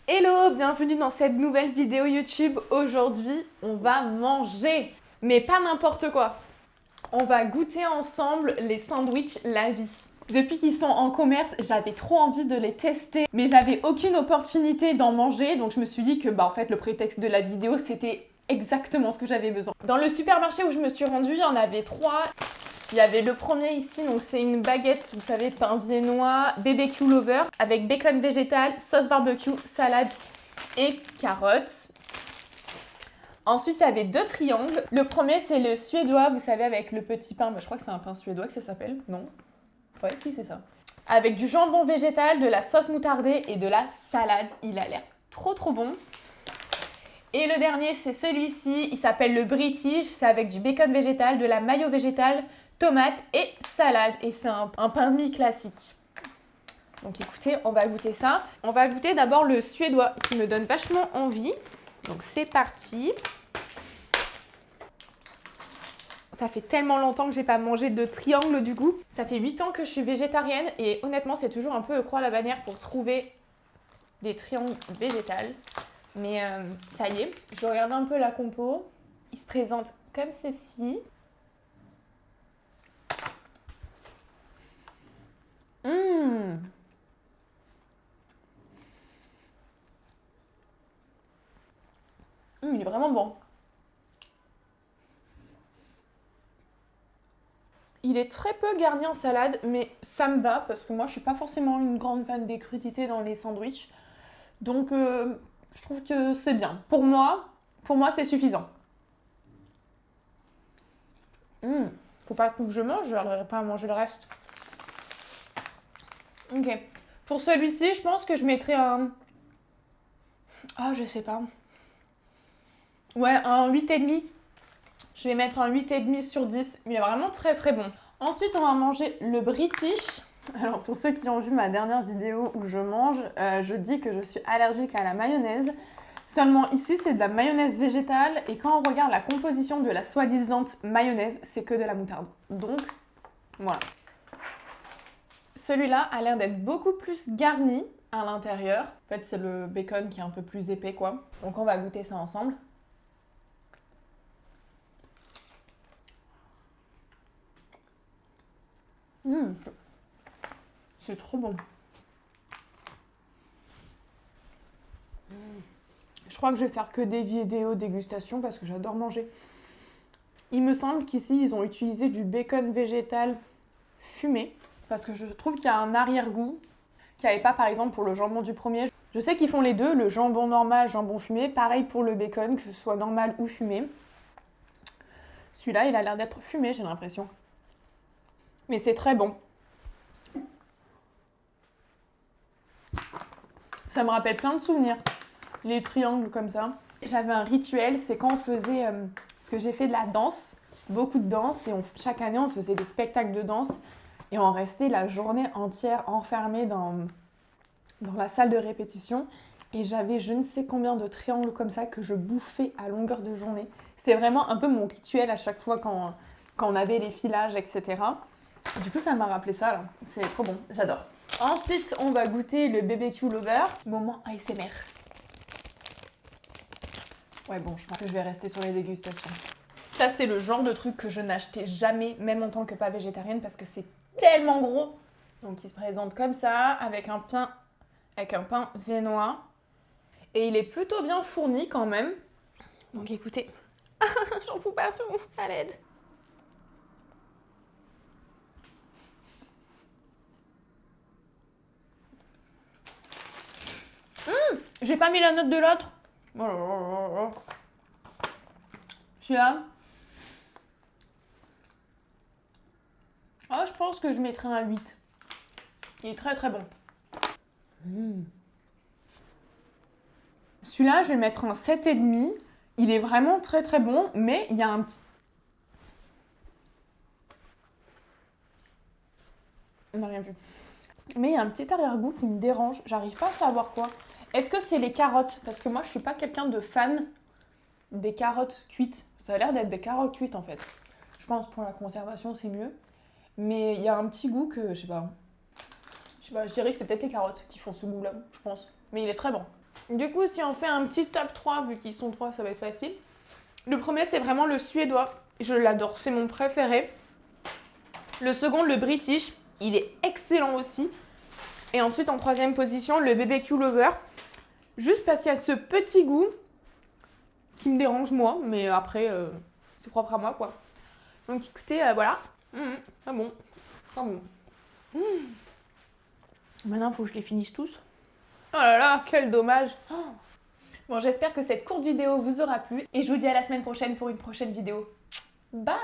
Hello, bienvenue dans cette nouvelle vidéo YouTube. Aujourd'hui, on va manger, mais pas n'importe quoi. On va goûter ensemble les sandwichs La Vie. Depuis qu'ils sont en commerce, j'avais trop envie de les tester, mais j'avais aucune opportunité d'en manger, donc je me suis dit que en fait le prétexte de la vidéo c'était exactement ce que j'avais besoin. Dans le supermarché où je me suis rendue, il y en avait trois. Il y avait le premier ici, donc c'est une baguette, vous savez, pain viennois, BBQ Lover, avec bacon végétal, sauce barbecue, salade et carottes. Ensuite, il y avait deux triangles. Le premier, c'est le suédois, vous savez, avec le petit pain. Je crois que c'est un pain suédois que ça s'appelle, non? Ouais, si, c'est ça. Avec du jambon végétal, de la sauce moutardée et de la salade. Il a l'air trop trop bon. Et le dernier, c'est celui-ci. Il s'appelle le British. C'est avec du bacon végétal, de la mayo végétale, tomate et salade. Et c'est un pain de mie classique. Donc écoutez, on va goûter ça. On va goûter d'abord le suédois qui me donne vachement envie. Donc c'est parti. Ça fait tellement longtemps que j'ai pas mangé de triangle du goût. Ça fait 8 ans que je suis végétarienne et honnêtement c'est toujours un peu croix à la bannière pour trouver des triangles végétales. Mais ça y est, je vais regarder un peu la compo. Il se présente comme ceci. Il est vraiment bon. Il est très peu garni en salade, mais ça me va parce que moi je suis pas forcément une grande fan des crudités dans les sandwichs. Donc je trouve que c'est bien. Pour moi c'est suffisant. Faut pas que je mange, je n'arriverai pas à manger le reste. Ok. Pour celui-ci, je pense que je mettrais un... Ah, je sais pas. Ouais, un 8,5. Je vais mettre un 8,5 sur 10. Il est vraiment très très bon. Ensuite, on va manger le British. Alors, pour ceux qui ont vu ma dernière vidéo où je mange, je dis que je suis allergique à la mayonnaise. Seulement ici, c'est de la mayonnaise végétale. Et quand on regarde la composition de la soi-disant mayonnaise, c'est que de la moutarde. Donc, voilà. Celui-là a l'air d'être beaucoup plus garni à l'intérieur. En fait, c'est le bacon qui est un peu plus épais, quoi. Donc, on va goûter ça ensemble. C'est trop bon. Je crois que je vais faire que des vidéos dégustation parce que j'adore manger. Il me semble qu'ici, ils ont utilisé du bacon végétal fumé parce que je trouve qu'il y a un arrière-goût qu'il n'y avait pas, par exemple, pour le jambon du premier. Je sais qu'ils font les deux, le jambon normal, jambon fumé. Pareil pour le bacon, que ce soit normal ou fumé. Celui-là, il a l'air d'être fumé, j'ai l'impression. Mais c'est très bon. Ça me rappelle plein de souvenirs. Les triangles comme ça. J'avais un rituel, c'est quand on faisait... parce que j'ai fait de la danse, beaucoup de danse, et chaque année on faisait des spectacles de danse, et on restait la journée entière enfermés dans la salle de répétition, et j'avais je ne sais combien de triangles comme ça que je bouffais à longueur de journée. C'était vraiment un peu mon rituel à chaque fois quand on avait les filages, etc. Du coup, ça m'a rappelé ça, là. C'est trop bon, j'adore. Ensuite, on va goûter le BBQ Lover. Moment ASMR. Ouais, bon, je pense que je vais rester sur les dégustations. Ça, c'est le genre de truc que je n'achetais jamais, même en tant que pas végétarienne, parce que c'est tellement gros. Donc, il se présente comme ça, avec un pain viennois. Et il est plutôt bien fourni quand même. Donc, écoutez. J'en fous partout, à l'aide. J'ai pas mis la note de l'autre. Celui-là. Oh, je pense que je mettrai un 8. Il est très très bon. Celui-là, je vais mettre un 7,5. Il est vraiment très très bon, mais il y a un petit... On n'a rien vu. Mais il y a un petit arrière-goût qui me dérange. J'arrive pas à savoir quoi. Est-ce que c'est les carottes? Parce que moi, je suis pas quelqu'un de fan des carottes cuites. Ça a l'air d'être des carottes cuites en fait. Je pense pour la conservation, c'est mieux. Mais il y a un petit goût que, je sais pas. Je dirais que c'est peut-être les carottes qui font ce goût-là, je pense. Mais il est très bon. Du coup, si on fait un petit top 3, vu qu'ils sont 3, ça va être facile. Le premier, c'est vraiment le suédois. Je l'adore, c'est mon préféré. Le second, le british. Il est excellent aussi. Et ensuite, en troisième position, le BBQ Lover. Juste parce qu'il y a ce petit goût qui me dérange moi, mais après, c'est propre à moi, quoi. Donc écoutez, voilà. Ah bon. Ah bon. Maintenant, il faut que je les finisse tous. Oh là là, quel dommage. Oh. Bon, j'espère que cette courte vidéo vous aura plu et je vous dis à la semaine prochaine pour une prochaine vidéo. Bye!